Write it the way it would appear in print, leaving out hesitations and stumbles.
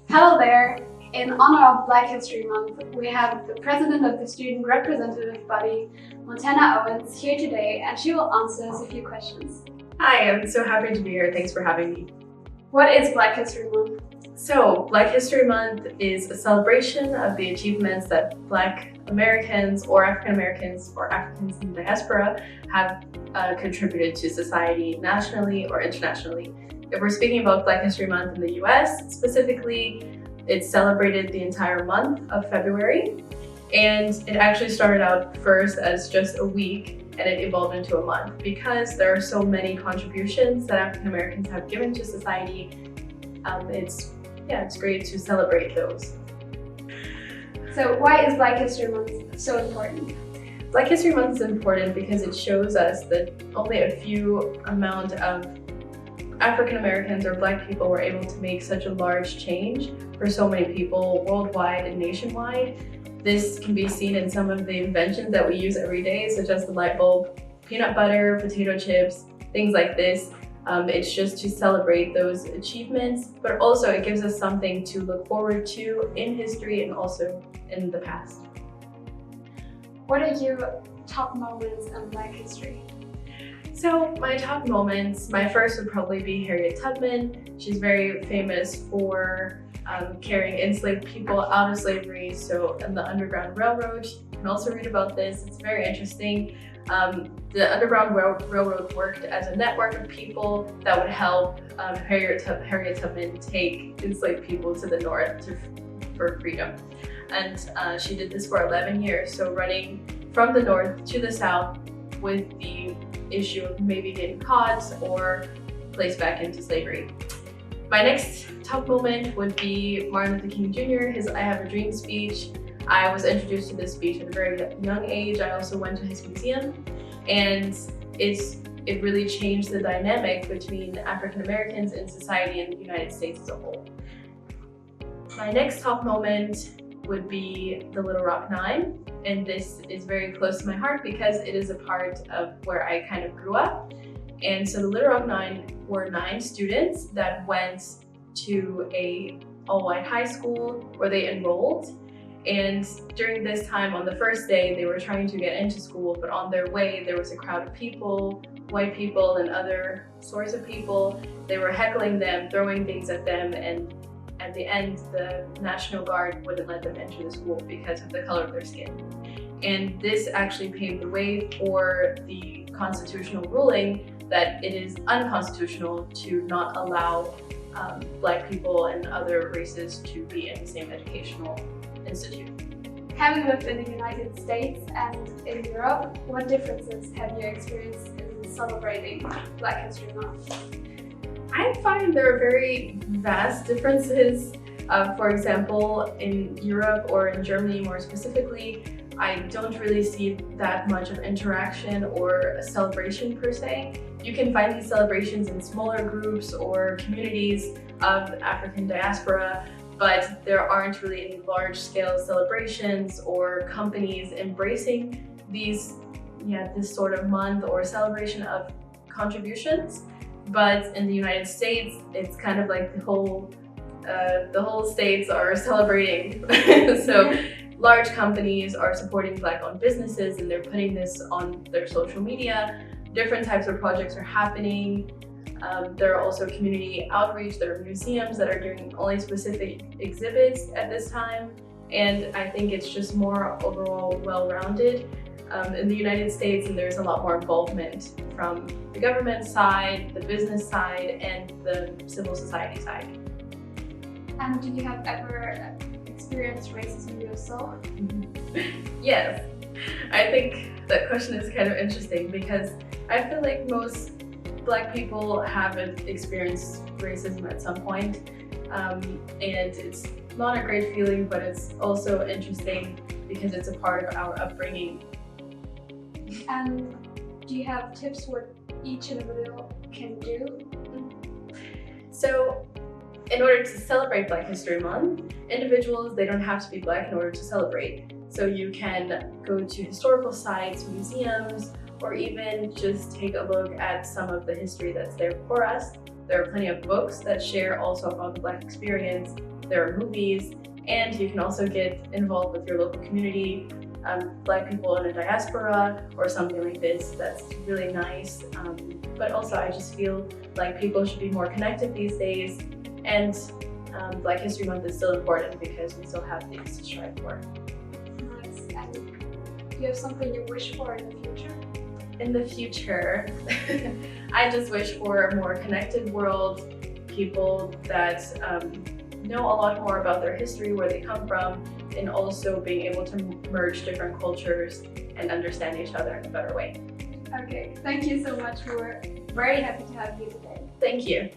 Hello there! In honor of Black History Month, we have the president of the student representative body, Montanna Owens, here today, and she will answer us a few questions. Hi, I'm so happy to be here. Thanks for having me. What is Black History Month? So, Black History Month is a celebration of the achievements that Black Americans or African Americans or Africans in the diaspora have contributed to society nationally or internationally. If we're speaking about Black History Month in the US specifically, it's celebrated the entire month of February, and it actually started out first as just a week and it evolved into a month because there are so many contributions that African Americans have given to society. It's great to celebrate those. So why is Black History Month so important? Black History Month is important because it shows us that only a few amount of African Americans or Black people were able to make such a large change for so many people worldwide and nationwide. This can be seen in some of the inventions that we use every day, such as the light bulb, peanut butter, potato chips, things like this. It's just to celebrate those achievements, but also it gives us something to look forward to in history and also in the past. What are your top moments in Black history? So my top moments, my first would probably be Harriet Tubman. She's very famous for carrying enslaved people out of slavery. So in the Underground Railroad, you can also read about this. It's very interesting. The Underground Railroad worked as a network of people that would help Harriet Tubman take enslaved people to the north for freedom. And she did this for 11 years, so running from the north to the south with the issue of maybe getting caught or placed back into slavery. My next top moment would be Martin Luther King Jr., his I Have a Dream speech. I was introduced to this speech at a very young age. I also went to his museum, and it really changed the dynamic between African Americans in society and the United States as a whole. My next top moment would be the Little Rock Nine, and this is very close to my heart because it is a part of where I kind of grew up. And so the Little Rock Nine were 9 students that went to a all-white high school where they enrolled. And during this time, on the first day, they were trying to get into school, but on their way, there was a crowd of people, white people and other sorts of people. They were heckling them, throwing things at them, and at the end, the National Guard wouldn't let them enter the school because of the color of their skin. And this actually paved the way for the constitutional ruling that it is unconstitutional to not allow Black people and other races to be in the same educational institute. Having lived in the United States and in Europe, what differences have you experienced in celebrating Black History Month? I find there are very vast differences. For example, in Europe or in Germany more specifically, I don't really see that much of interaction or a celebration per se. You can find these celebrations in smaller groups or communities of African diaspora, but there aren't really any large-scale celebrations or companies embracing this sort of month or celebration of contributions. But in the United States, it's kind of like the whole states are celebrating. So large companies are supporting Black-owned businesses and they're putting this on their social media. Different types of projects are happening. There are also community outreach. There are museums that are doing only specific exhibits at this time. And I think it's just more overall well-rounded. In the United States, and there's a lot more involvement from the government side, the business side, and the civil society side. And do you have ever experienced racism yourself? Yes, I think that question is kind of interesting because I feel like most Black people have experienced racism at some point, and it's not a great feeling, but it's also interesting because it's a part of our upbringing. And do you have tips what each individual can do? So, in order to celebrate Black History Month, individuals, they don't have to be Black in order to celebrate. So you can go to historical sites, museums, or even just take a look at some of the history that's there for us. There are plenty of books that share also about the Black experience. there are movies, and you can also get involved with your local community, Black people in a diaspora or something like this. That's really nice. But also I just feel like people should be more connected these days, and Black History Month is still important because we still have things to strive for. Nice. And do you have something you wish for in the future? In the future, I just wish for a more connected world, people that know a lot more about their history, where they come from, and also being able to merge different cultures and understand each other in a better way. Okay, thank you so much. We were very happy to have you today. Thank you.